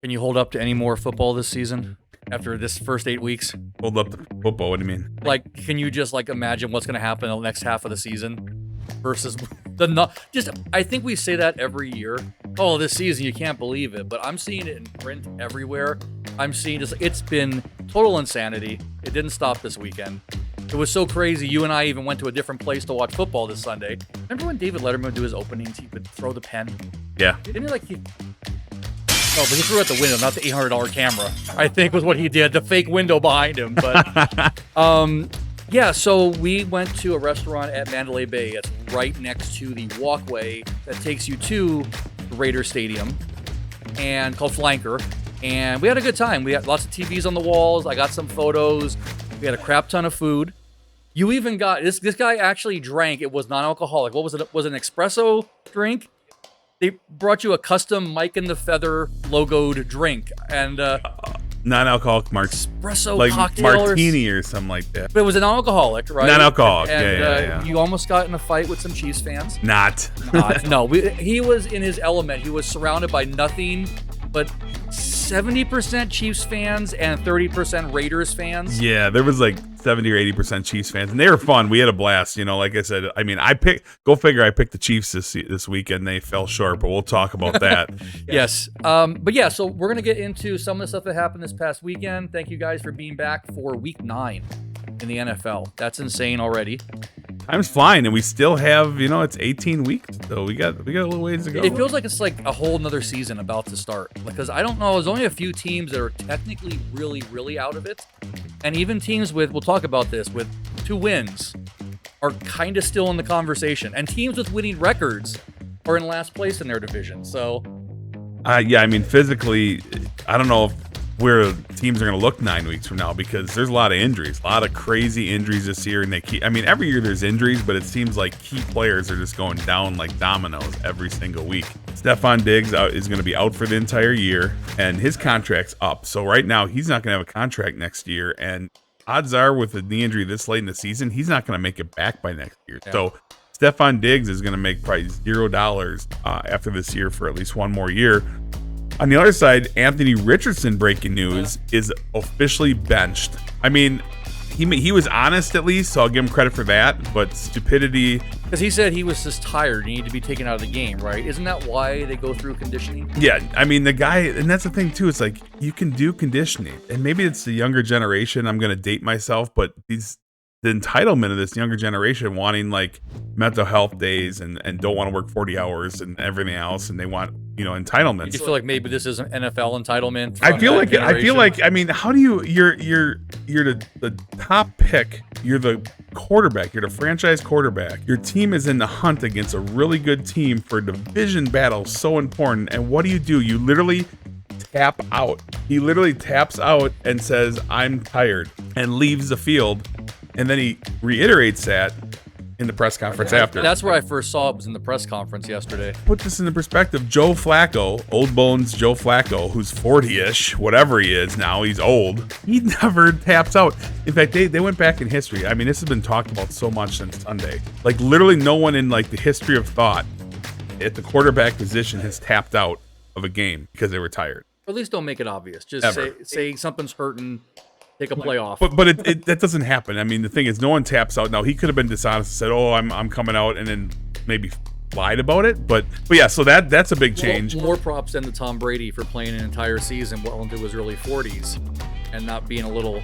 Can you hold up to any more football this season after this first 8 weeks? Hold up the football. What do you mean? Like, can you just like imagine what's going to happen in the next half of the season versus I think we say that every year. Oh, this season, you can't believe it. But I'm seeing it in print everywhere. I'm seeing it's been total insanity. It didn't stop this weekend. It was so crazy. You and I even went to a different place to watch football this Sunday. Remember when David Letterman would do his openings? He would throw the pen. Yeah. Didn't he Oh, but he threw it at the window, not the $800 camera, I think was what he did, the fake window behind him. But, yeah, so we went to a restaurant at Mandalay Bay. It's right next to the walkway that takes you to the Raiders Stadium, and called Flanker. And we had a good time. We had lots of TVs on the walls. I got some photos. We had a crap ton of food. You even got, this guy actually drank. It was non-alcoholic. What was it? Was it an espresso drink? They brought you a custom Mike and the Feather logoed drink, and non-alcoholic espresso like cocktail martini or something like that. But it was an alcoholic, right? Non-alcoholic, and, yeah. You almost got in a fight with some Chiefs fans. Not. No, he was in his element. He was surrounded by nothing but 70% Chiefs fans and 30% Raiders fans. Yeah, there was like 70 or 80% Chiefs fans, and they were fun. We had a blast. You know, like I said, I mean, I picked the Chiefs this weekend. They fell short, but we'll talk about that. Yes. But yeah, so we're going to get into some of the stuff that happened this past weekend. Thank you guys for being back for week 9 in the NFL. That's insane already. Time's flying, and we still have, it's 18 weeks, so we got a little ways to go. It feels like it's like a whole nother season about to start, because I don't know, there's only a few teams that are technically really, really out of it, and even teams we'll talk about this, with 2 wins are kind of still in the conversation, and teams with winning records are in last place in their division. So yeah, I mean, physically, I don't know where teams are going to look 9 weeks from now, because there's a lot of injuries, a lot of crazy injuries this year. And every year there's injuries, but it seems like key players are just going down like dominoes every single week. Stephon Diggs is going to be out for the entire year, and his contract's up. So right now he's not going to have a contract next year. And odds are, with a knee injury this late in the season, he's not going to make it back by next year. Yeah. So Stephon Diggs is going to make probably $0 after this year for at least one more year. On the other side, Anthony Richardson, breaking news, is officially benched. I mean, he was honest at least, so I'll give him credit for that, but stupidity. Because he said he was just tired and needed to be taken out of the game, right? Isn't that why they go through conditioning? Yeah, I mean, the guy, and that's the thing too, it's like, you can do conditioning, and maybe it's the younger generation. I'm going to date myself, but the entitlement of this younger generation wanting like mental health days and don't want to work 40 hours and everything else, and they want entitlements. You feel like maybe this is an NFL entitlement? I feel like I mean, how do you're the top pick, you're the quarterback, you're the franchise quarterback, your team is in the hunt against a really good team for a division battle, so important, and what do? You literally tap out. He literally taps out and says, "I'm tired," and leaves the field. And then he reiterates that in the press conference after. That's where I first saw it, was in the press conference yesterday. Put this into perspective. Joe Flacco, old bones Joe Flacco, who's 40-ish, whatever he is now, he's old. He never taps out. In fact, they went back in history. I mean, this has been talked about so much since Sunday. Like, literally no one in like the history of thought at the quarterback position has tapped out of a game because they were tired. Or at least don't make it obvious. Just say something's hurting. Take a play off. But that doesn't happen. I mean, the thing is, no one taps out. Now, he could have been dishonest and said, "Oh, I'm coming out," and then maybe lied about it. But yeah, so that's a big change. More props than to Tom Brady for playing an entire season well into his early 40s and not being a little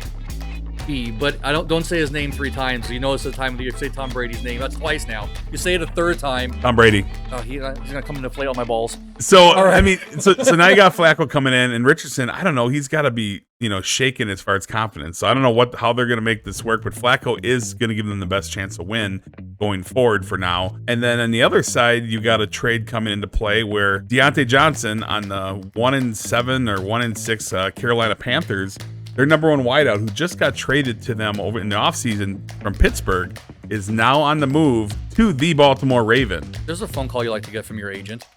B. But I don't say his name 3 times. You notice the time you say Tom Brady's name. That's twice now. You say it a 3rd time. Tom Brady. Oh, he's gonna come and deflate all my balls. So right. I mean, so now you got Flacco coming in, and Richardson. I don't know. He's got to be shaken as far as confidence. So I don't know how they're going to make this work, but Flacco is going to give them the best chance to win going forward for now. And then on the other side, you got a trade coming into play where Deontay Johnson on the 1-7 or 1-6 Carolina Panthers, their number 1 wideout, who just got traded to them over in the offseason from Pittsburgh, is now on the move to the Baltimore Ravens. There's a phone call you like to get from your agent.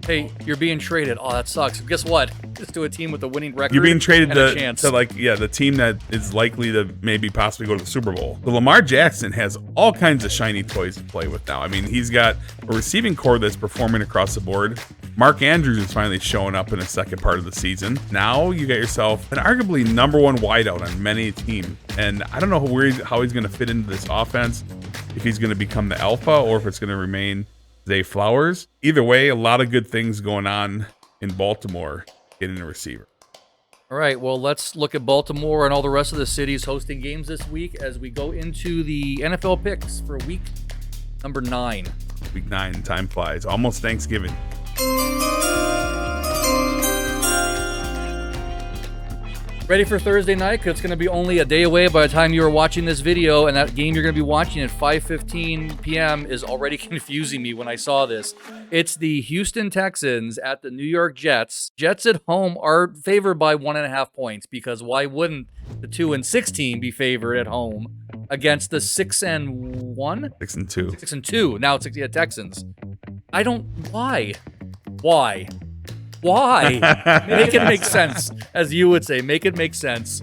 Hey, you're being traded. Oh, that sucks. Guess what? Just to a team with a winning record. You're being traded to the team that is likely to maybe possibly go to the Super Bowl. But Lamar Jackson has all kinds of shiny toys to play with now. I mean, he's got a receiving core that's performing across the board. Mark Andrews is finally showing up in the second part of the season. Now you got yourself an arguably number one wideout on many teams. And I don't know how he's going to fit into this offense, if he's going to become the alpha or if it's going to remain Zay Flowers. Either way, a lot of good things going on in Baltimore getting a receiver. All right, well, let's look at Baltimore and all the rest of the cities hosting games this week as we go into the NFL picks for week number 9. Week 9, time flies. Almost Thanksgiving. Ready for Thursday night? Because it's going to be only a day away by the time you are watching this video, and that game you're going to be watching at 5:15 p.m. is already confusing me when I saw this. It's the Houston Texans at the New York Jets. Jets at home are favored by 1.5 points, because why wouldn't the 2-6 team be favored at home against the 6-1? 6-2. 6-2. Now it's the Texans. Why? Why? Make it make sense, as you would say. Make it make sense.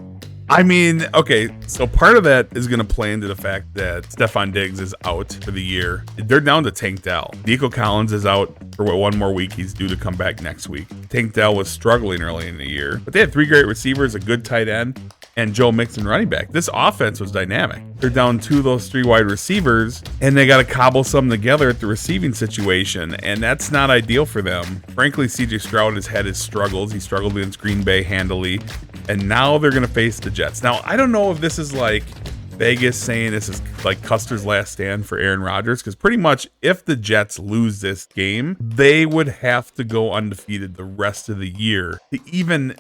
I mean, okay, so part of that is going to play into the fact that Stephon Diggs is out for the year. They're down to Tank Dell. Nico Collins is out for one more week. He's due to come back next week. Tank Dell was struggling early in the year, but they had 3 great receivers, a good tight end, and Joe Mixon running back. This offense was dynamic. They're down 2 of those 3 wide receivers, and they got to cobble something together at the receiving situation, and that's not ideal for them. Frankly, CJ Stroud has had his struggles. He struggled against Green Bay handily, and now they're going to face the Jets. Now, I don't know if this is like Vegas saying this is like Custer's last stand for Aaron Rodgers, because pretty much if the Jets lose this game, they would have to go undefeated the rest of the year to even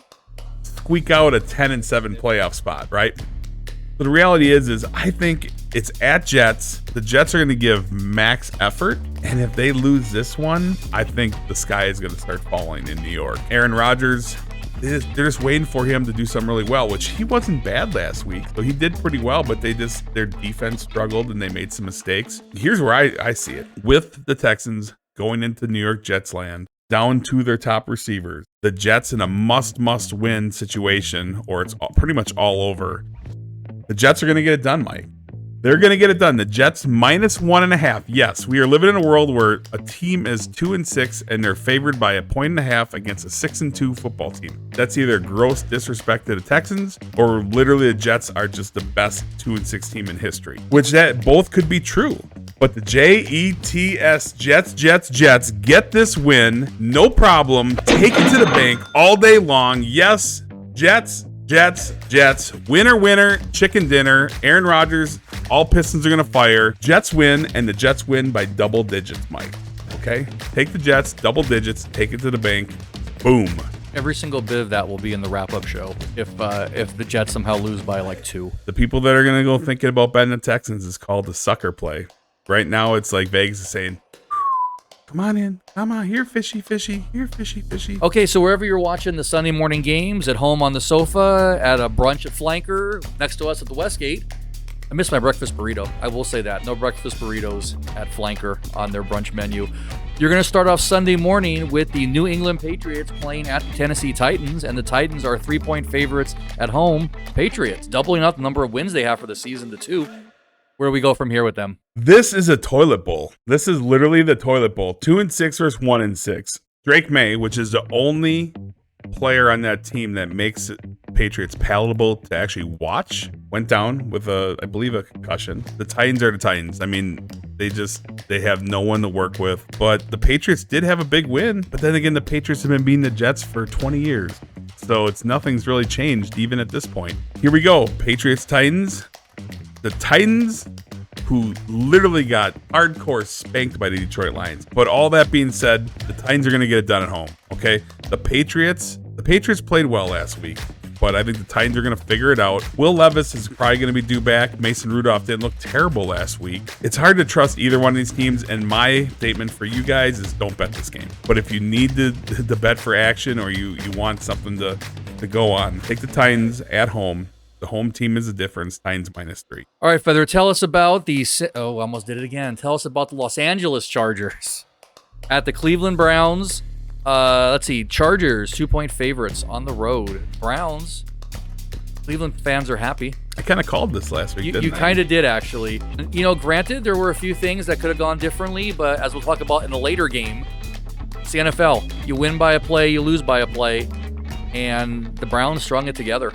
squeak out a 10-7 playoff spot, right? But the reality is I think it's at Jets. The Jets are going to give max effort, and if they lose this one, I think the sky is going to start falling in New York. Aaron Rodgers, they're just waiting for him to do something really well, which he wasn't bad last week. So he did pretty well, but their defense struggled and they made some mistakes. Here's where I see it. With the Texans going into New York Jets land, down to their top receivers, the Jets in a must-win situation, or it's pretty much all over. The Jets are going to get it done, Mike. They're going to get it done. The Jets -1.5. Yes, we are living in a world where a team is 2-6 and they're favored by 1.5 against a 6-2 football team. That's either gross disrespect to the Texans, or literally the Jets are just the best 2-6 team in history, which that both could be true. But the Jets, Jets, get this win, no problem. Take it to the bank all day long. Yes, Jets, winner, chicken dinner. Aaron Rodgers, all pistons are going to fire. Jets win, and the Jets win by double digits, Mike. Okay? Take the Jets, double digits, take it to the bank. Boom. Every single bit of that will be in the wrap-up show if the Jets somehow lose by like 2. The people that are going to go thinking about betting the Texans is called the sucker play. Right now, it's like Vegas is saying, come on in. Come on. Here, fishy. Here, fishy. Okay, so wherever you're watching the Sunday morning games, at home on the sofa, at a brunch at Flanker, next to us at the Westgate, I miss my breakfast burrito. I will say that. No breakfast burritos at Flanker on their brunch menu. You're going to start off Sunday morning with the New England Patriots playing at the Tennessee Titans, and the Titans are 3-point favorites at home. Patriots doubling up the number of wins they have for the season to 2. Where do we go from here with them? This is a toilet bowl. This is literally the toilet bowl. 2-6 versus 1-6. Drake May, which is the only player on that team that makes Patriots palatable to actually watch, went down with I believe a concussion. The Titans are the Titans. I mean, they have no one to work with. But the Patriots did have a big win. But then again, the Patriots have been beating the Jets for 20 years. So nothing's really changed even at this point. Here we go. Patriots, Titans. The Titans, who literally got hardcore spanked by the Detroit Lions. But all that being said, the Titans are going to get it done at home, okay? The Patriots played well last week, but I think the Titans are going to figure it out. Will Levis is probably going to be due back. Mason Rudolph didn't look terrible last week. It's hard to trust either one of these teams, and my statement for you guys is don't bet this game. But if you need to bet for action, or you want something to go on, take the Titans at home. The home team is the difference. Titans -3. All right, Feather, tell us about almost did it again. Tell us about the Los Angeles Chargers at the Cleveland Browns. Let's see. Chargers, 2-point favorites on the road. Browns, Cleveland fans are happy. I kind of called this last week, You kind of did, actually. You know, granted, there were a few things that could have gone differently, but as we'll talk about in a later game, It's the NFL. You win by a play, you lose by a play, and the Browns strung it together.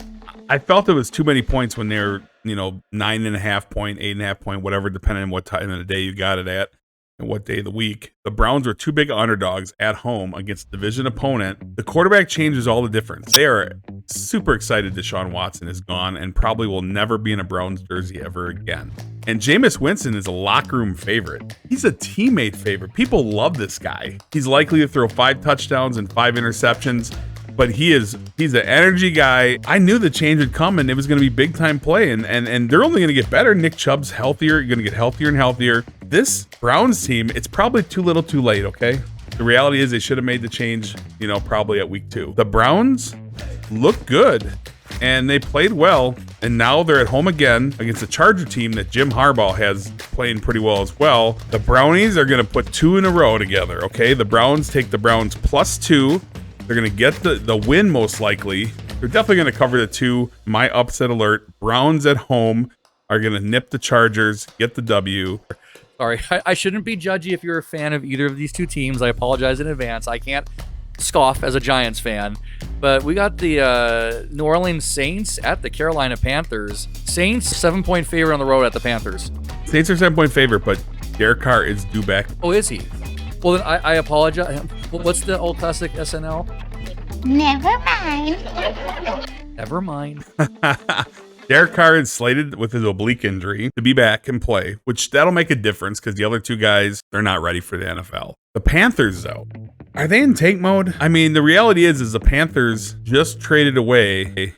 I felt it was too many points when they're 9.5 point, 8.5 point, whatever, depending on what time of the day you got it at and what day of the week. The Browns were too big underdogs at home against a division opponent. The quarterback changes all the difference. They are super excited Deshaun Watson is gone and probably will never be in a Browns jersey ever again. And Jameis Winston is a locker room favorite. He's a teammate favorite. People love this guy. He's likely to throw 5 touchdowns and 5 interceptions. But he's an energy guy. I knew the change would come and it was going to be big time play. And they're only going to get better. Nick Chubb's healthier. You're going to get healthier and healthier. This Browns team, it's probably too little too late, okay? The reality is they should have made the change, probably at week 2. The Browns look good and they played well. And now they're at home again against a Charger team that Jim Harbaugh has playing pretty well as well. The Brownies are going to put 2 in a row together, okay? The Browns take the Browns +2. They're going to get the win most likely. They're definitely going to cover the 2. My upset alert. Browns at home are going to nip the Chargers, get the W. Sorry, I shouldn't be judgy if you're a fan of either of these two teams. I apologize in advance. I can't scoff as a Giants fan. But we got the New Orleans Saints at the Carolina Panthers. Saints, 7-point favorite on the road at the Panthers. Saints are 7-point favorite, but Derek Carr is due back. Oh, is he? Well, then I apologize. What's the old classic SNL? Never mind. Never mind. Derek Carr is slated with his oblique injury to be back and play, which that'll make a difference because the other 2 guys, they're not ready for the NFL. The Panthers, though, are they in tank mode? I mean, the reality is the Panthers just traded away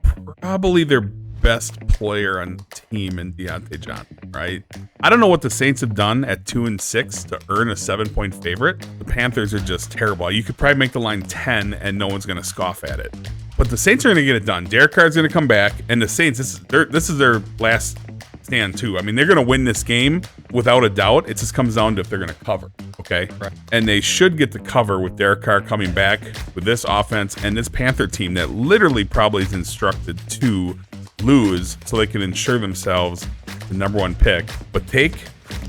probably their best player on the team in Deontay Johnson, right? I don't know what the Saints have done at 2-6 to earn a 7-point favorite. The Panthers are just terrible. You could probably make the line 10 and no one's going to scoff at it. But the Saints are going to get it done. Derek Carr's going to come back, and the Saints, this is their last stand too. I mean, they're going to win this game without a doubt. It just comes down to if they're going to cover, okay? Right. And they should get the cover with Derek Carr coming back with this offense and this Panther team that literally probably is instructed to lose so they can ensure themselves the number 1 pick. But take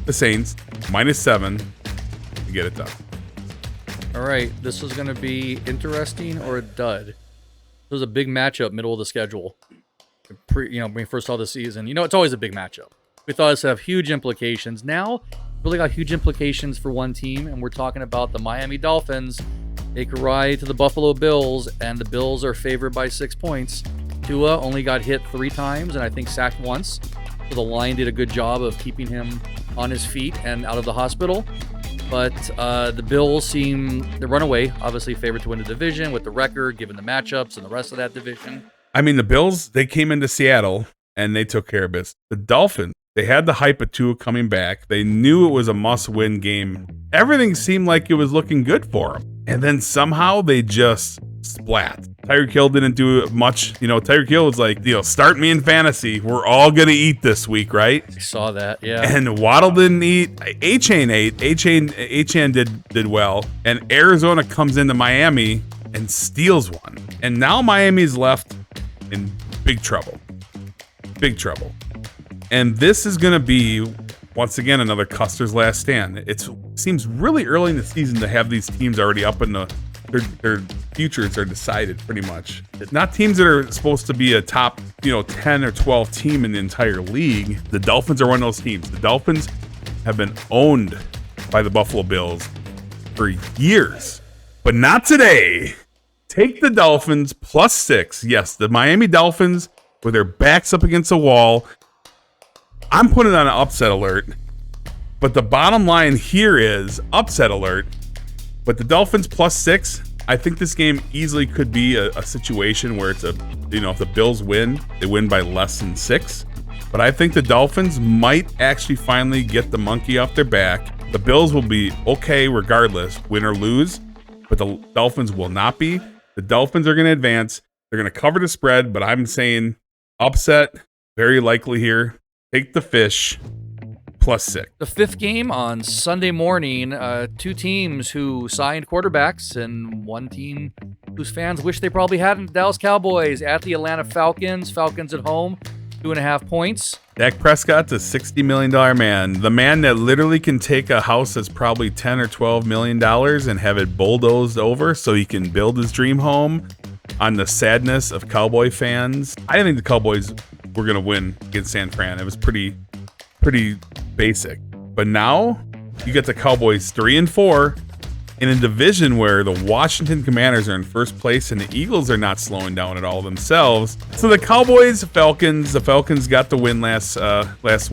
the Saints -7 to get it done. All right, this is going to be interesting or a dud. This was a big matchup, middle of the schedule. When we first saw the season, it's always a big matchup. We thought this would have huge implications. Now, really got huge implications for one team, and we're talking about the Miami Dolphins. Take a ride to the Buffalo Bills, and the Bills are favored by 6 points. Tua only got hit 3 times, and I think sacked once. So the line did a good job of keeping him on his feet and out of the hospital. But the Bills the runaway, obviously favored to win the division with the record, given the matchups and the rest of that division. I mean, the Bills, they came into Seattle and they took care of business. The Dolphins, they had the hype of Tua coming back. They knew it was a must-win game. Everything seemed like it was looking good for them. And then somehow they just splat. Tyreek Hill didn't do much. Tyreek Hill was like, start me in fantasy. We're all going to eat this week, right? I saw that, yeah. And Waddle didn't eat. A-Chain ate. A-Chain did well. And Arizona comes into Miami and steals one. And now Miami's left in big trouble. Big trouble. And this is going to be, once again, another Custer's last stand. It seems really early in the season to have these teams already up in their futures are decided pretty much. Not teams that are supposed to be a top, 10 or 12 team in the entire league. The Dolphins are one of those teams. The Dolphins have been owned by the Buffalo Bills for years, but not today. Take the Dolphins +6. Yes, the Miami Dolphins with their backs up against the wall. I'm putting on an upset alert, but the bottom line here is upset alert. But the Dolphins +6, I think this game easily could be a situation where it's if the Bills win, they win by less than 6. But I think the Dolphins might actually finally get the monkey off their back. The Bills will be okay regardless, win or lose, but the Dolphins will not be. The Dolphins are going to advance. They're going to cover the spread, but I'm saying upset, very likely here. Take the fish. +6. The 5th game on Sunday morning, 2 teams who signed quarterbacks and one team whose fans wish they probably hadn't. Dallas Cowboys at the Atlanta Falcons. Falcons at home. 2.5 points. Dak Prescott's a $60 million man. The man that literally can take a house that's probably $10 or $12 million and have it bulldozed over so he can build his dream home on the sadness of Cowboy fans. I didn't think the Cowboys were going to win against San Fran. It was pretty basic. But now you get the Cowboys 3-4 in a division where the Washington Commanders are in first place and the Eagles are not slowing down at all themselves. So the Cowboys, the Falcons got the win this last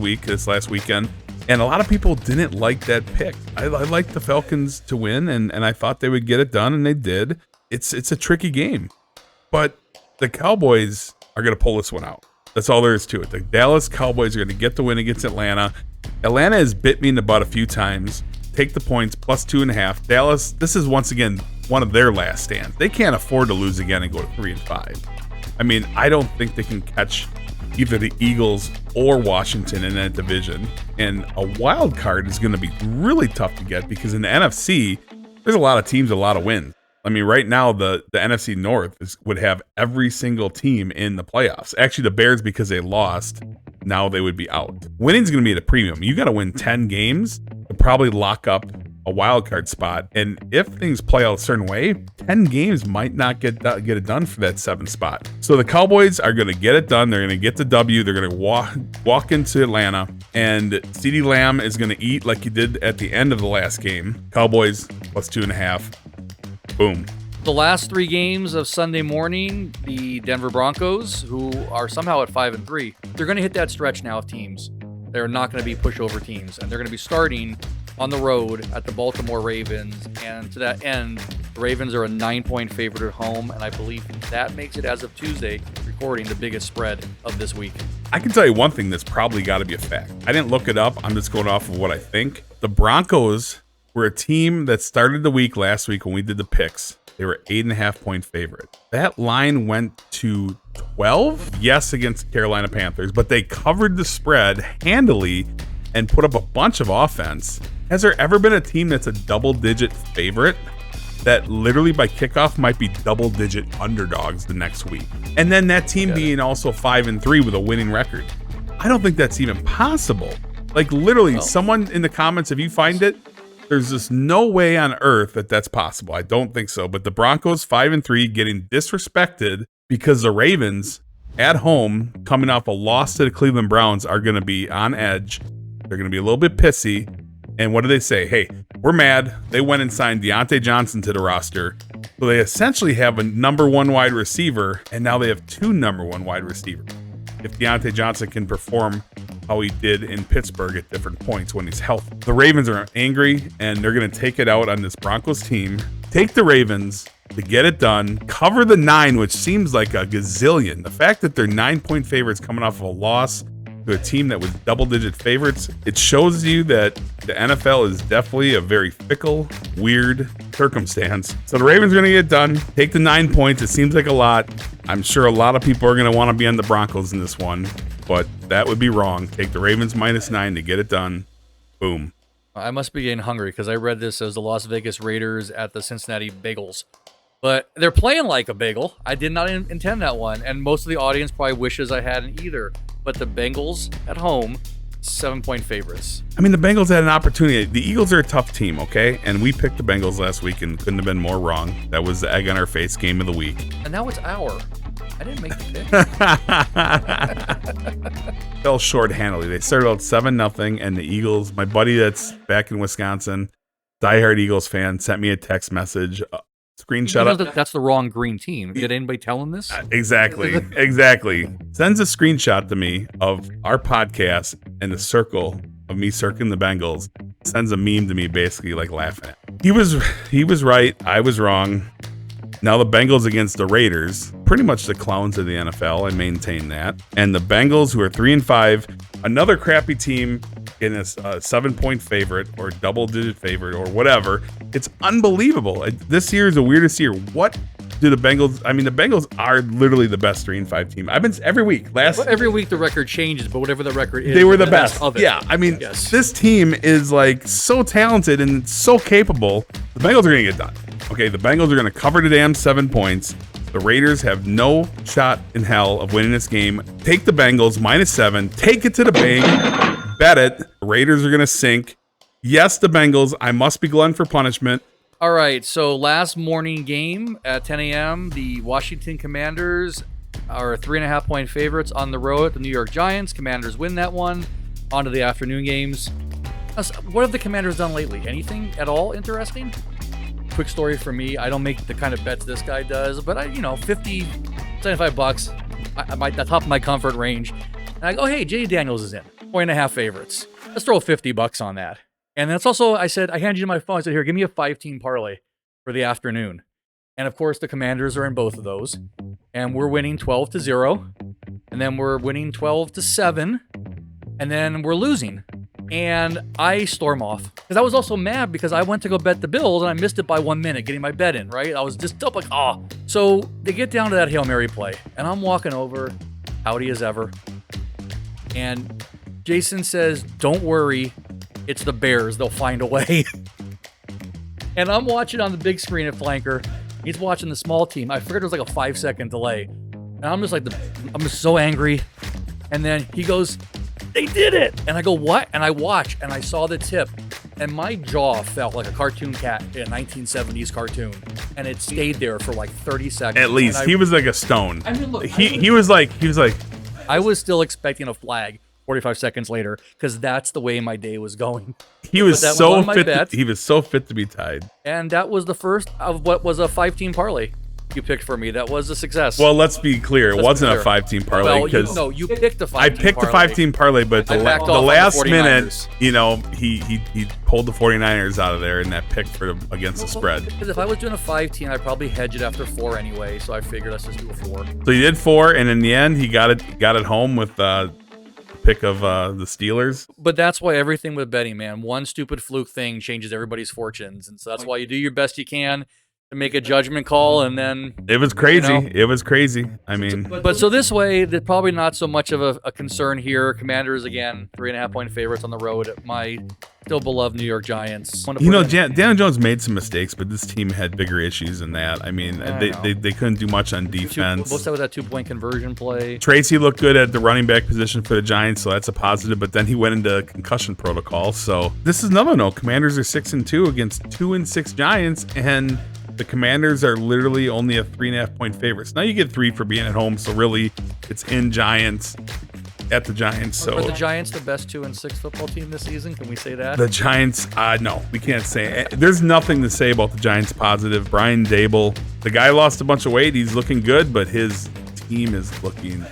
weekend. And a lot of people didn't like that pick. I liked the Falcons to win, and I thought they would get it done, and they did. It's a tricky game. But the Cowboys are going to pull this one out. That's all there is to it. The Dallas Cowboys are going to get the win against Atlanta. Atlanta has bit me in the butt a few times. Take the points, plus 2.5. Dallas, this is once again one of their last stands. They can't afford to lose again and go to 3-5. I mean, I don't think they can catch either the Eagles or Washington in that division. And a wild card is going to be really tough to get because in the NFC, there's a lot of teams, a lot of wins. I mean, right now, the NFC North would have every single team in the playoffs. Actually, the Bears, because they lost, now they would be out. Winning's going to be at a premium. You got to win 10 games to probably lock up a wild card spot. And if things play out a certain way, 10 games might not get it done for that 7th spot. So the Cowboys are going to get it done. They're going to get the W. They're going to walk into Atlanta. And CeeDee Lamb is going to eat like he did at the end of the last game. Cowboys plus 2.5. Boom. The last 3 games of Sunday morning, the Denver Broncos, who are somehow at 5-3, they're going to hit that stretch now of teams. They're not going to be pushover teams, and they're going to be starting on the road at the Baltimore Ravens. And to that end, the Ravens are a 9-point favorite at home, and I believe that makes it, as of Tuesday, recording, the biggest spread of this week. I can tell you one thing that's probably got to be a fact. I didn't look it up. I'm just going off of what I think. The Broncos were a team that started the week last week when we did the picks. They were 8.5-point favorite. That line went to 12, yes, against Carolina Panthers, but they covered the spread handily and put up a bunch of offense. Has there ever been a team that's a double-digit favorite that literally by kickoff might be double-digit underdogs the next week? And then that team being also 5-3 with a winning record. I don't think that's even possible. Like literally, someone in the comments, if you find it, there's just no way on earth that that's possible. I don't think so. But the Broncos 5-3 getting disrespected because the Ravens at home coming off a loss to the Cleveland Browns are going to be on edge. They're going to be a little bit pissy. And what do they say? Hey, we're mad. They went and signed Deontay Johnson to the roster. So they essentially have a number 1 wide receiver, and now they have 2 number 1 wide receivers. If Deontay Johnson can perform how he did in Pittsburgh at different points when he's healthy. The Ravens are angry, and they're going to take it out on this Broncos team. Take the Ravens to get it done. Cover the 9, which seems like a gazillion. The fact that they're 9-point favorites coming off of a loss to a team that was double-digit favorites, it shows you that the NFL is definitely a very fickle, weird circumstance. So the Ravens are going to get it done. Take the 9 points. It seems like a lot. I'm sure a lot of people are going to want to be on the Broncos in this one, but that would be wrong. Take the Ravens -9 to get it done. Boom. I must be getting hungry because I read this as the Las Vegas Raiders at the Cincinnati Bengals. But they're playing like a bagel. I did not intend that one, and most of the audience probably wishes I hadn't either. But the Bengals at home, 7-point favorites. I mean, the Bengals had an opportunity. The Eagles are a tough team, okay? And we picked the Bengals last week and couldn't have been more wrong. That was the egg on our face game of the week. And now it's our. I didn't make the pick. Fell short handily. They started out 7-0, and the Eagles, my buddy that's back in Wisconsin, diehard Eagles fan, sent me a text message. Screenshot. That's the wrong green team. Did anybody tell him this? Exactly. Sends a screenshot to me of our podcast and the circle of me circling the Bengals. Sends a meme to me, basically like laughing at. He was right. I was wrong. Now the Bengals against the Raiders, pretty much the clowns of the NFL. I maintain that. And the Bengals, who are 3-5, another crappy team in a 7-point favorite or double-digit favorite or whatever. It's unbelievable. This year is the weirdest year. What do the Bengals? I mean, the Bengals are literally the best 3-5 team. I've been every week. Every week the record changes, but whatever the record is, they were the best of it. Yeah, I mean, yes. This team is like so talented and so capable. The Bengals are going to get done. Okay, the Bengals are going to cover the damn 7 points. The Raiders have no shot in hell of winning this game. Take the Bengals -7. Take it to the bank. Bet it. The Raiders are going to sink. Yes, the Bengals. I must be glutton for punishment. All right, so last morning game at 10 a.m., the Washington Commanders are 3.5-point favorites on the road at the New York Giants. Commanders win that one. On to the afternoon games. What have the Commanders done lately? Anything at all interesting? Quick story for me. I don't make the kind of bets this guy does, but I, $50, $75, the top of my comfort range. And I go, hey, J. Daniels is in. 4.5 favorites. Let's throw $50 on that. And that's also, I handed you my phone. I said, here, give me a 5-team parlay for the afternoon. And of course, the Commanders are in both of those. And we're winning 12-0. And then we're winning 12-7. And then we're losing. And I storm off. Because I was also mad because I went to go bet the Bills and I missed it by 1 minute getting my bet in, right? I was just up like, oh. So they get down to that Hail Mary play. And I'm walking over, howdy as ever. And Jason says, don't worry. It's the Bears. They'll find a way. And I'm watching on the big screen at Flanker. He's watching the small team. I figured it was like a 5-second delay. And I'm just like, I'm just so angry. And then he goes, they did it. And I go, what? And I watch and I saw the tip. And my jaw felt like a cartoon cat in a 1970s cartoon. And it stayed there for like 30 seconds. At least. He was like a stone. I mean, look, he was like. I was still expecting a flag 45 seconds later, because that's the way my day was going. He was so fit. He was so fit to be tied. And that was the first of what was a 5-team parlay you picked for me. That was a success. Well, let's be clear. It wasn't a 5-team parlay because you picked a 5-team I picked the 5-team parlay, but the last minute, he pulled the 49ers out of there in that pick against the spread. Because if I was doing a 5-team, I'd probably hedge it after 4 anyway. So I figured let's just do a 4. So he did 4, and in the end, he got it home with pick of the Steelers. But that's why everything with betting, man, one stupid fluke thing changes everybody's fortunes, and so that's why you do your best you can to make a judgment call, and then it was crazy. It was crazy. I mean, but so this way, there's probably not so much of a concern here. Commanders again, 3.5-point favorites on the road at my still beloved New York Giants. Daniel Jones made some mistakes, but this team had bigger issues than that. I mean, they couldn't do much on defense. What's that with that 2-point conversion play? Tracy looked good at the running back position for the Giants, so that's a positive. But then he went into concussion protocol. So this is another no. Commanders are 6-2 against 2-6 Giants, and the Commanders are literally only a 3.5-point favorites. Now you get 3 for being at home, so really it's in Giants. At the Giants. So are the Giants the best 2-6 football team this season? Can we say that? The Giants, no, we can't say. There's nothing to say about the Giants positive. Brian Dable, the guy lost a bunch of weight. He's looking good, but his team is looking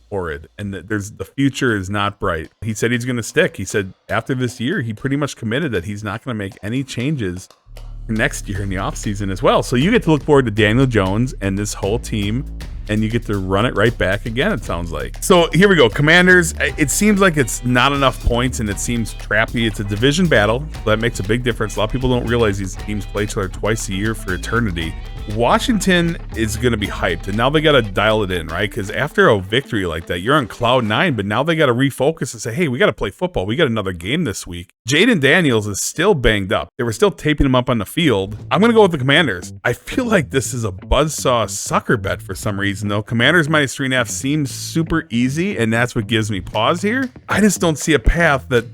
horrid, and the future is not bright. He said he's going to stick. He said after this year, he pretty much committed that he's not going to make any changes next year in the offseason as well. So you get to look forward to Daniel Jones and this whole team, and you get to run it right back again, it sounds like. So here we go. Commanders, it seems like it's not enough points, and it seems trappy. It's a division battle. So that makes a big difference. A lot of people don't realize these teams play each other twice a year for eternity. Washington is going to be hyped, and now they got to dial it in, right? Because after a victory like that, you're on cloud 9, but now they got to refocus and say, hey, we got to play football. We got another game this week. Jaden Daniels is still banged up. They were still taping him up on the field. I'm going to go with the Commanders. I feel like this is a buzzsaw sucker bet for some reason, though. Commanders -3.5 seems super easy, and that's what gives me pause here. I just don't see a path that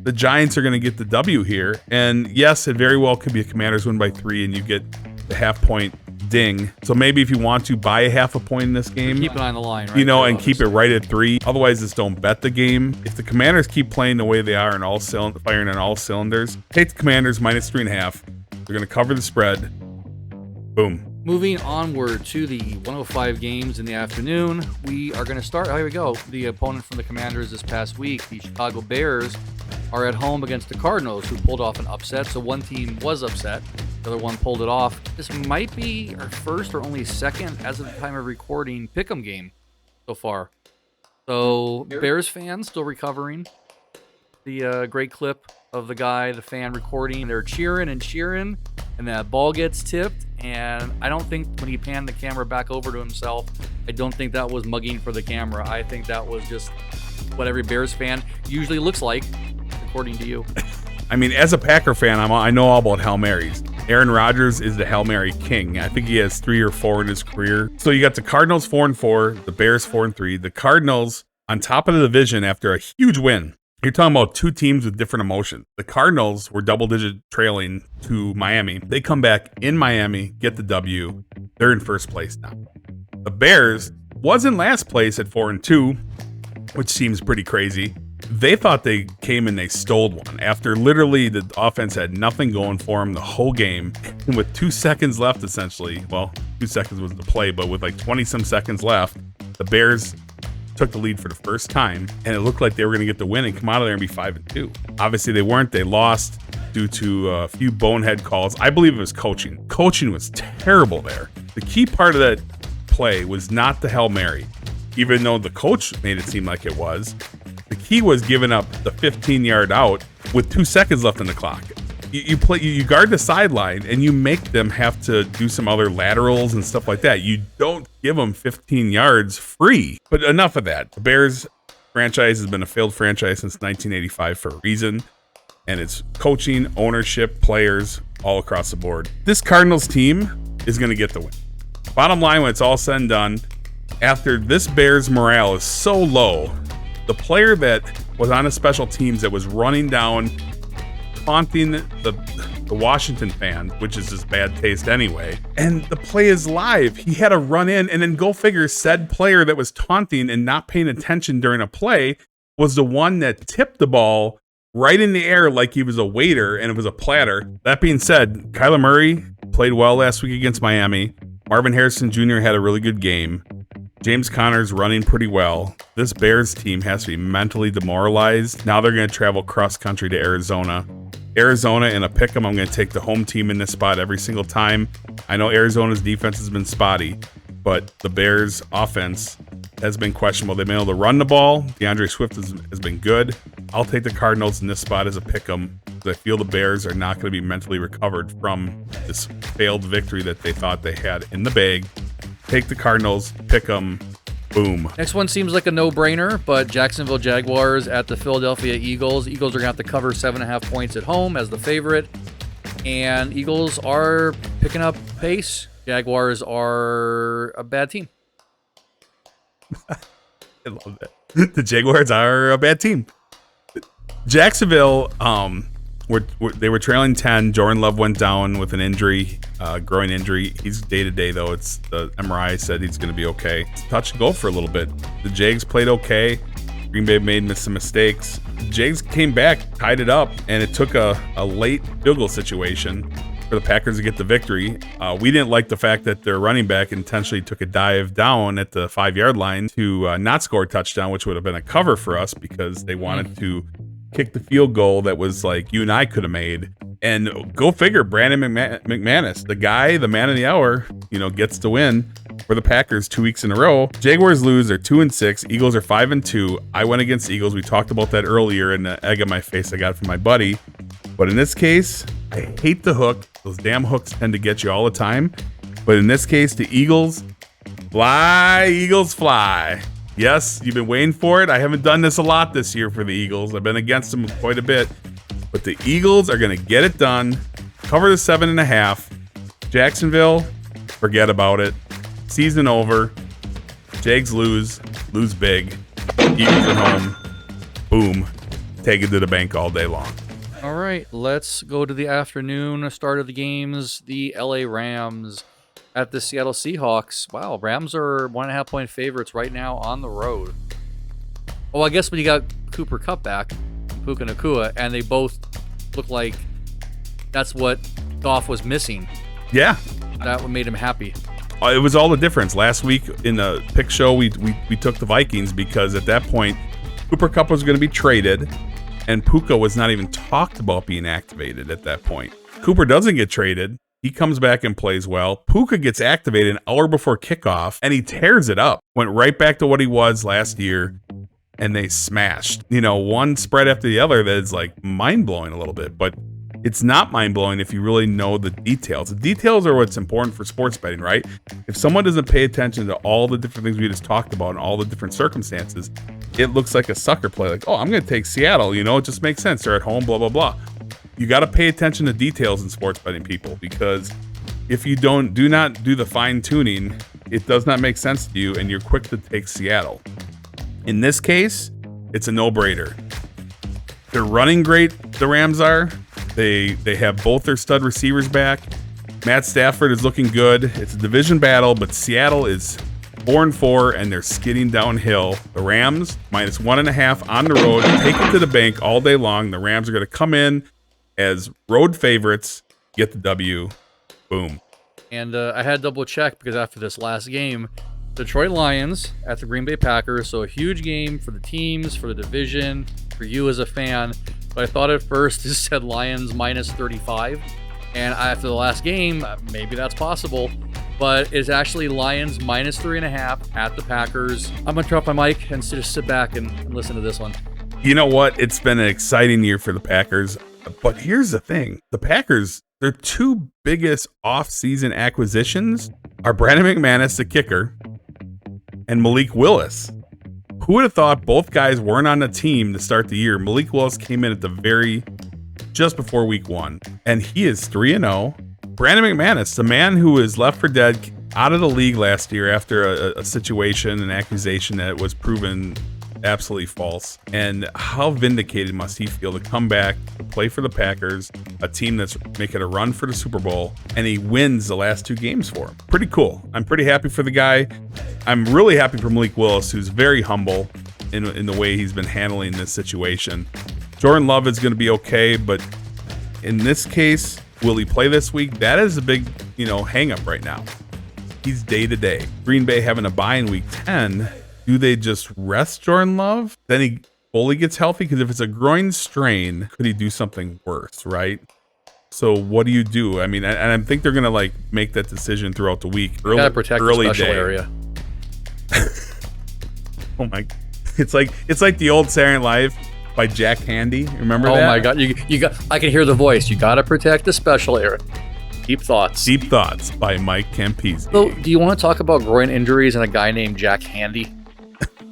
the Giants are going to get the W here. And yes, it very well could be a Commanders win by 3, and you get the 0.5-point ding. So maybe if you want to buy a 0.5 point in this game, keep it on the line, right? And keep it right at 3. Otherwise, just don't bet the game. If the Commanders keep playing the way they are and firing on all cylinders, take the Commanders -3.5. They're going to cover the spread. Boom. Moving onward to the 105 games in the afternoon, we are going to start. Here we go. The opponent from the Commanders this past week, the Chicago Bears, are at home against the Cardinals, who pulled off an upset. So one team was upset. The other one pulled it off. This might be our first or only second, as of the time of recording, pick'em game so far. So Bears fans still recovering. The great clip of the fan recording. They're cheering, and that ball gets tipped. And I don't think when he panned the camera back over to himself, I don't think that was mugging for the camera. I think that was just what every Bears fan usually looks like, according to you. I mean, as a Packer fan, I know all about Hail Marys. Aaron Rodgers is the Hail Mary king. I think he has 3 or 4 in his career. So you got the Cardinals 4-4, the Bears 4-3. The Cardinals on top of the division after a huge win. You're talking about 2 teams with different emotions. The Cardinals were double-digit trailing to Miami. They come back in Miami, get the W. They're in first place now. The Bears was in last place at 4-2, which seems pretty crazy. They thought they came and they stole one after literally the offense had nothing going for them the whole game. And with 2 seconds left, essentially, well, 2 seconds was the play, but with like 20-some seconds left, the Bears took the lead for the first time, and it looked like they were going to get the win and come out of there and be 5-2. Obviously, they weren't. They lost due to a few bonehead calls. I believe it was coaching. Coaching was terrible there. The key part of that play was not the Hail Mary, even though the coach made it seem like it was. The key was giving up the 15-yard out with 2 seconds left on the clock. You guard the sideline and you make them have to do some other laterals and stuff like that. You don't give them 15 yards free. But enough of that. The Bears franchise has been a failed franchise since 1985 for a reason. And it's coaching, ownership, players, all across the board. This Cardinals team is going to get the win. Bottom line, when it's all said and done, after this Bears morale is so low, the player that was on the special teams that was running down, taunting the Washington fan, which is just bad taste anyway, and the play is live. He had to run in, and then go figure, said player that was taunting and not paying attention during a play was the one that tipped the ball right in the air like he was a waiter, and it was a platter. That being said, Kyler Murray played well last week against Miami. Marvin Harrison Jr. had a really good game. James Conner's running pretty well. This Bears team has to be mentally demoralized. Now they're going to travel cross country to Arizona. Arizona in a pick'em, I'm going to take the home team in this spot every single time. I know Arizona's defense has been spotty, but the Bears offense has been questionable. They've been able to run the ball. DeAndre Swift has been good. I'll take the Cardinals in this spot as a pick'em because I feel the Bears are not going to be mentally recovered from this failed victory that they thought they had in the bag. Take the Cardinals, pick them, boom. Next one seems like a no-brainer, but Jacksonville Jaguars at the Philadelphia Eagles. Eagles are going to have to cover 7.5 points at home as the favorite, and Eagles are picking up pace. Jaguars are a bad team. I love that. The Jaguars are a bad team. Jacksonville, they were trailing 10. Jordan Love went down with an injury, groin injury. He's day-to-day, though. It's the MRI said he's going to be okay. It's touch and go for a little bit. The Jags played okay. Green Bay made some mistakes. The Jags came back, tied it up, and it took a late field goal situation for the Packers to get the victory. We didn't like the fact that their running back intentionally took a dive down at the 5-yard line to not score a touchdown, which would have been a cover for us because they wanted to kick the field goal that was like you and I could have made. And go figure, Brandon McManus, the man of the hour, gets the win for the Packers 2 weeks in a row. Jaguars lose. They're 2-6. Eagles are 5-2. I went against the Eagles. We talked about that earlier in the egg on my face I got from my buddy. But in this case, I hate the hook. Those damn hooks tend to get you all the time. But in this case, the Eagles fly. Eagles fly. Yes, you've been waiting for it. I haven't done this a lot this year for the Eagles. I've been against them quite a bit. But the Eagles are going to get it done. Cover the 7.5. Jacksonville, forget about it. Season over. Jags lose big. Eagles at home. Boom. Take it to the bank all day long. All right, let's go to the afternoon start of the games. The LA Rams at the Seattle Seahawks. Wow, Rams are 1.5 point favorites right now on the road. Well, I guess when you got Cooper Kupp back, Puka Nacua, and they both look like that's what Goff was missing. Yeah. That made him happy. It was all the difference. Last week in the pick show, we took the Vikings because at that point, Cooper Kupp was going to be traded, and Puka was not even talked about being activated at that point. Cooper doesn't get traded. He comes back and plays well. Puka gets activated an hour before kickoff, and he tears it up. Went right back to what he was last year, and they smashed. One spread after the other that is like mind-blowing a little bit, but it's not mind-blowing if you really know the details. The details are what's important for sports betting, right? If someone doesn't pay attention to all the different things we just talked about and all the different circumstances, it looks like a sucker play. Like, oh, I'm going to take Seattle. It just makes sense. They're at home, blah, blah, blah. you got to pay attention to details in sports betting, people, because if you do not do the fine tuning, it does not make sense to you, and you're quick to take Seattle. In this case, it's a no-brainer. They're running great, the Rams are. They have both their stud receivers back. Matt Stafford is looking good. It's a division battle, but Seattle is 4-4, and they're skidding downhill. The Rams, -1.5 on the road. Take it to the bank all day long. The Rams are going to come in as road favorites, get the W. Boom. And I had to double check because after this last game, Detroit Lions at the Green Bay Packers. So a huge game for the teams, for the division, for you as a fan. But I thought at first it said Lions -35. And after the last game, maybe that's possible. But it's actually Lions -3.5 at the Packers. I'm going to drop my mic and just sit back and listen to this one. You know what? It's been an exciting year for the Packers. But here's the thing. The Packers, their two biggest off-season acquisitions are Brandon McManus, the kicker, and Malik Willis. Who would have thought both guys weren't on the team to start the year? Malik Willis came in at just before week 1, and he is 3-0. Brandon McManus, the man who was left for dead out of the league last year after a situation, an accusation that was proven absolutely false. And how vindicated must he feel to come back, to play for the Packers, a team that's making a run for the Super Bowl, and he wins the last 2 games for him. Pretty cool. I'm pretty happy for the guy. I'm really happy for Malik Willis, who's very humble in the way he's been handling this situation. Jordan Love is going to be okay, but in this case, will he play this week? That is a big, hang up right now. He's day to day. Green Bay having a bye in week 10. Do they just rest Jordan Love? Then he fully gets healthy? Because if it's a groin strain, could he do something worse, right? So what do you do? I mean, and I think they're going to make that decision throughout the week. You gotta protect the special area. Oh my! It's like the old Saturday Night Live by Jack Handy. Remember that? Oh my God! You got. I can hear the voice. You got to protect the special area. Deep Thoughts. Deep Thoughts by Mike Campese. So, do you want to talk about groin injuries and a guy named Jack Handy?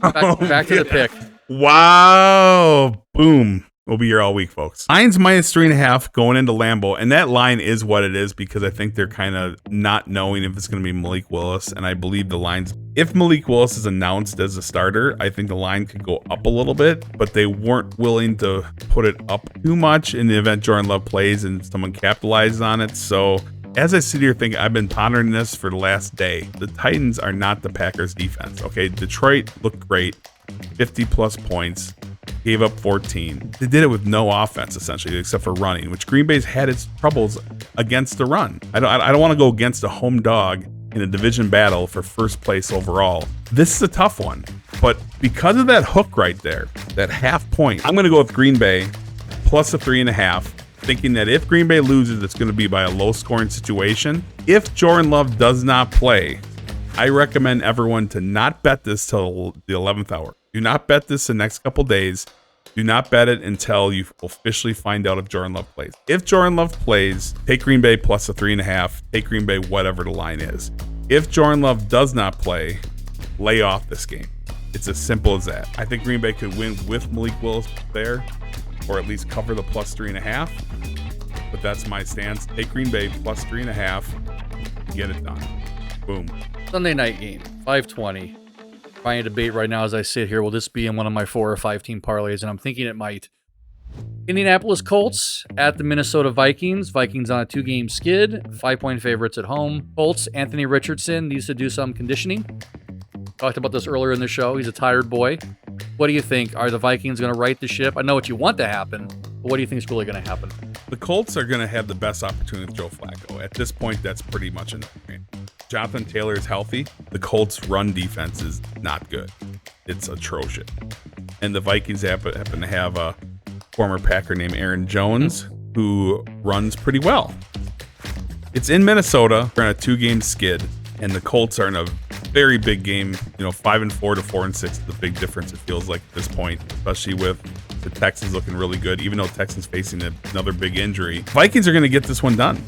Back to the pick. Wow! Boom. We'll be here all week, folks. Lions -3.5 going into Lambeau, and that line is what it is because I think they're kind of not knowing if it's going to be Malik Willis, and I believe the lines. If Malik Willis is announced as a starter, I think the line could go up a little bit, but they weren't willing to put it up too much in the event Jordan Love plays and someone capitalizes on it. So as I sit here thinking, I've been pondering this for the last day. The Titans are not the Packers defense. Okay, Detroit looked great, 50+ points. Gave up 14. They did it with no offense, essentially, except for running, which Green Bay's had its troubles against the run. I don't want to go against a home dog in a division battle for first place overall. This is a tough one. But because of that hook right there, that half point, I'm going to go with Green Bay plus a 3.5, thinking that if Green Bay loses, it's going to be by a low-scoring situation. If Jordan Love does not play, I recommend everyone to not bet this till the 11th hour. Do not bet this the next couple days. Do not bet it until you officially find out if Jordan Love plays. If Jordan Love plays, take Green Bay plus a 3.5. Take Green Bay whatever the line is. If Jordan Love does not play, lay off this game. It's as simple as that. I think Green Bay could win with Malik Willis there, or at least cover the plus 3.5. But that's my stance. Take Green Bay plus 3.5. Get it done. Boom. Sunday night game, 5:20. Trying to debate right now as I sit here, will this be in one of my 4 or 5 team parlays? And I'm thinking it might. Indianapolis Colts at the Minnesota Vikings. Vikings on a 2-game skid. 5-point favorites at home. Colts, Anthony Richardson needs to do some conditioning. Talked about this earlier in the show. He's a tired boy. What do you think? Are the Vikings going to right the ship? I know what you want to happen, but what do you think is really going to happen? The Colts are going to have the best opportunity with Joe Flacco. At this point, that's pretty much enough. Jonathan Taylor is healthy. The Colts' run defense is not good. It's atrocious. And the Vikings happen to have a former Packer named Aaron Jones who runs pretty well. It's in Minnesota. They're on a 2-game skid, and the Colts are in a very big game. 5-4 to 4-6 is the big difference, it feels like at this point, especially with the Texans looking really good, even though Texans facing another big injury. Vikings are going to get this one done.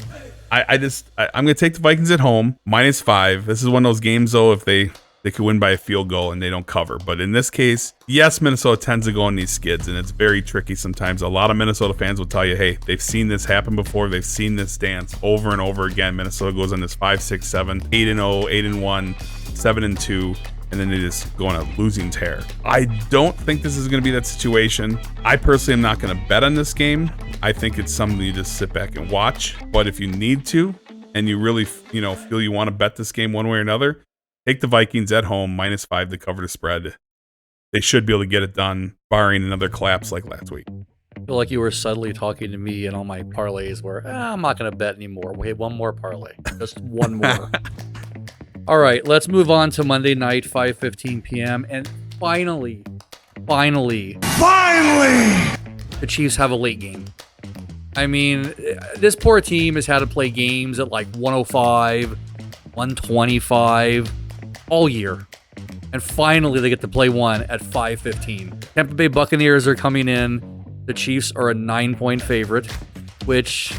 I'm going to take the Vikings at home, -5. This is one of those games, though, if they they could win by a field goal and they don't cover. But in this case, yes, Minnesota tends to go on these skids, and it's very tricky sometimes. A lot of Minnesota fans will tell you, hey, they've seen this happen before. They've seen this dance over and over again. Minnesota goes on this 5-6-7, 8-0, 8-1, 7-2. And then they just go on a losing tear. I don't think this is going to be that situation. I personally am not going to bet on this game. I think it's something you just sit back and watch. But if you need to, and you really, feel you want to bet this game one way or another, take the Vikings at home, -5 to cover the spread. They should be able to get it done, barring another collapse like last week. I feel like you were subtly talking to me and all my parlays where I'm not going to bet anymore. Wait, one more parlay. Just one more. All right, let's move on to Monday night, 5:15 p.m. And finally, the Chiefs have a late game. I mean, this poor team has had to play games at like 105, 125 all year. And finally, they get to play one at 5:15. Tampa Bay Buccaneers are coming in. The Chiefs are a 9-point favorite, which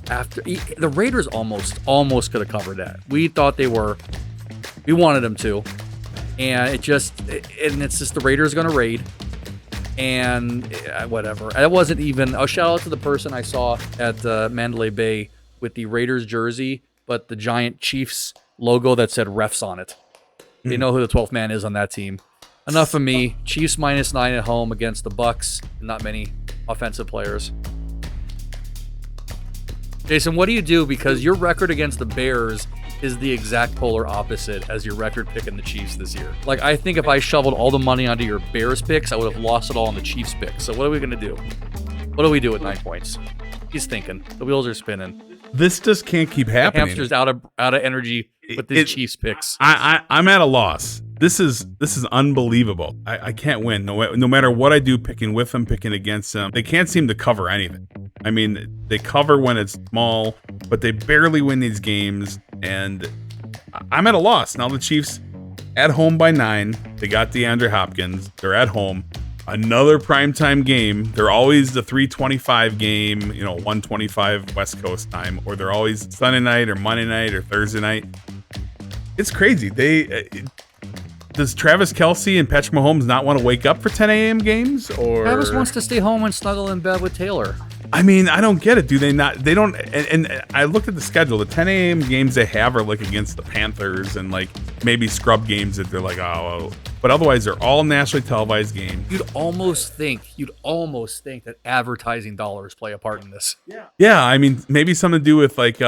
after the Raiders almost could have covered that. We thought they were. We wanted them to, and it's just the Raiders going to raid, and whatever. It wasn't even a shout out to the person I saw at Mandalay Bay with the Raiders jersey, but the giant Chiefs logo that said refs on it. They know who the 12th man is on that team. Enough of me. Chiefs -9 at home against the Bucs. Not many offensive players. Jason, what do you do? Because your record against the Bears is the exact polar opposite as your record picking the Chiefs this year. Like, I think if I shoveled all the money onto your Bears picks, I would have lost it all on the Chiefs picks. So what are we going to do? What do we do at 9 points? He's thinking. The wheels are spinning. This just can't keep happening. The hamster's out of energy with these Chiefs picks. I'm at a loss. This is unbelievable. I can't win. No matter what I do, picking with them, picking against them, they can't seem to cover anything. I mean, they cover when it's small, but they barely win these games, and I'm at a loss. Now the Chiefs at home by 9. They got DeAndre Hopkins. They're at home. Another primetime game. They're always the 3:25 game, 1:25 West Coast time, or they're always Sunday night or Monday night or Thursday night. It's crazy. Does Travis Kelce and Patrick Mahomes not want to wake up for 10 a.m. games? Or Travis wants to stay home and snuggle in bed with Taylor. I mean, I don't get it. Do they not? They don't. And I looked at the schedule. The 10 a.m. games they have are like against the Panthers and like maybe scrub games that they're like, oh. But otherwise, they're all nationally televised games. You'd almost think that advertising dollars play a part in this. Yeah. I mean, maybe something to do with like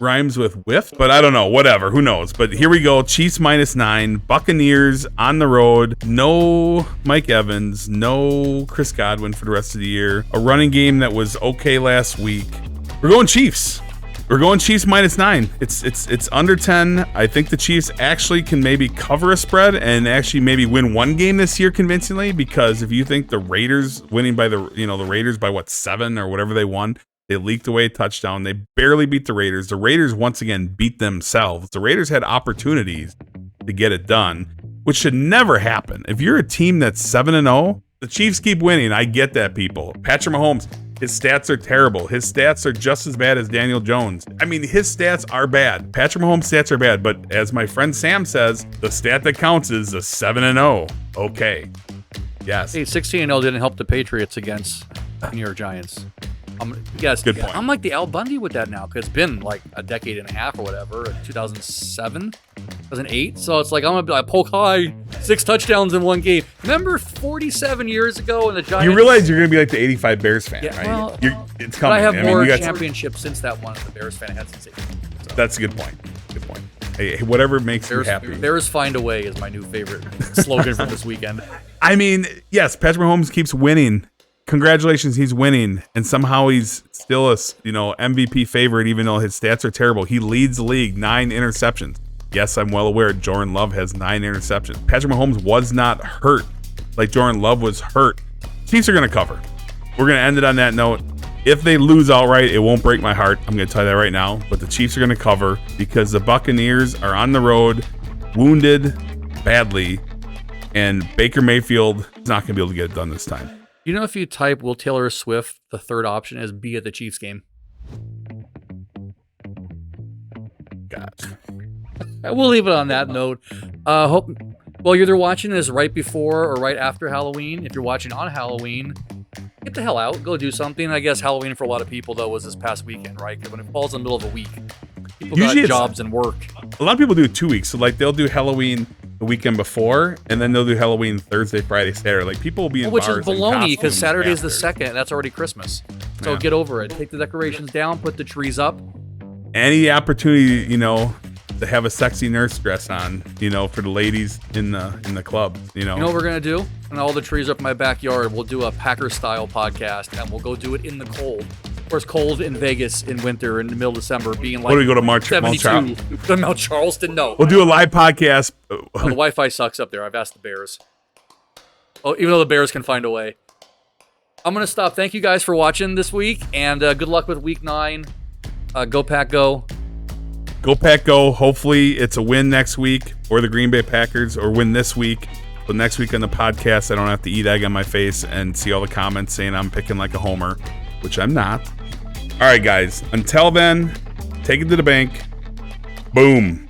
rhymes with whiff, but I don't know. Whatever. Who knows? But here we go. Chiefs -9. Buccaneers on the road. No Mike Evans. No Chris Godwin for the rest of the year. A running game that was okay last week. We're going Chiefs. We're going Chiefs -9. It's under 10. I think the Chiefs actually can maybe cover a spread and actually maybe win one game this year convincingly, because if you think the Raiders winning by the Raiders by 7 or whatever they won, they leaked away a touchdown. They barely beat the Raiders. The Raiders once again beat themselves. The Raiders had opportunities to get it done, which should never happen. If you're a team that's 7-0, the Chiefs keep winning. I get that, people. Patrick Mahomes, his stats are terrible. His stats are just as bad as Daniel Jones. I mean, his stats are bad. Patrick Mahomes' stats are bad, but as my friend Sam says, the stat that counts is the 7-0. Okay. Yes. Hey, 16-0 didn't help the Patriots against the New York Giants. Yes, good point. I'm like the Al Bundy with that now, because it's been like a decade and a half or whatever, 2007, 2008. So it's like, I'm going to be like, poke high, 6 touchdowns in one game. Remember 47 years ago when the Giants... You realize you're going to be like the 85 Bears fan, yeah, right? Well, it's coming. But I have more championships since that one the Bears fan had since 8. So. That's a good point. Good point. Hey, whatever makes you happy. Bears find a way is my new favorite slogan for this weekend. I mean, yes, Patrick Mahomes keeps winning. Congratulations, he's winning, and somehow he's still a MVP favorite, even though his stats are terrible. He leads the league, 9 interceptions. Yes, I'm well aware Jordan Love has 9 interceptions. Patrick Mahomes was not hurt like Jordan Love was hurt. Chiefs are going to cover. We're going to end it on that note. If they lose outright, it won't break my heart. I'm going to tell you that right now. But the Chiefs are going to cover because the Buccaneers are on the road, wounded badly, and Baker Mayfield is not going to be able to get it done this time. You know, if you type Will Taylor Swift, the third option is be at the Chiefs game. God. We'll leave it on that note. Well, you're either watching this right before or right after Halloween. If you're watching on Halloween, get the hell out, go do something. I guess Halloween for a lot of people though was this past weekend, right? Because when it falls in the middle of a week, people Usually got jobs and work. A lot of people do 2 weeks. So like they'll do Halloween the weekend before, and then they'll do Halloween Thursday, Friday, Saturday. Like people will be in Which bars is baloney because costumes Saturday's the after. 2nd. That's already Christmas. So Yeah. get over it. Take the decorations down, put the trees up. Any opportunity, to have a sexy nurse dress on, for the ladies in the club, You know what we're gonna do? And all the trees up in my backyard, we'll do a Packer style podcast, and we'll go do it in the cold. Of course, cold in Vegas in winter in the middle of December, being like What do we go to Mount 72. Go to Mount Charleston? No. We'll do a live podcast. Oh, the Wi-Fi sucks up there. I've asked the Bears. Oh, even though the Bears can find a way. I'm gonna stop. Thank you guys for watching this week, and good luck with Week 9. Go Pack, go! Go Pack, go. Hopefully it's a win next week, or the Green Bay Packers, or win this week. So next week on the podcast, I don't have to eat egg on my face and see all the comments saying I'm picking like a homer, which I'm not. All right, guys. Until then, take it to the bank. Boom.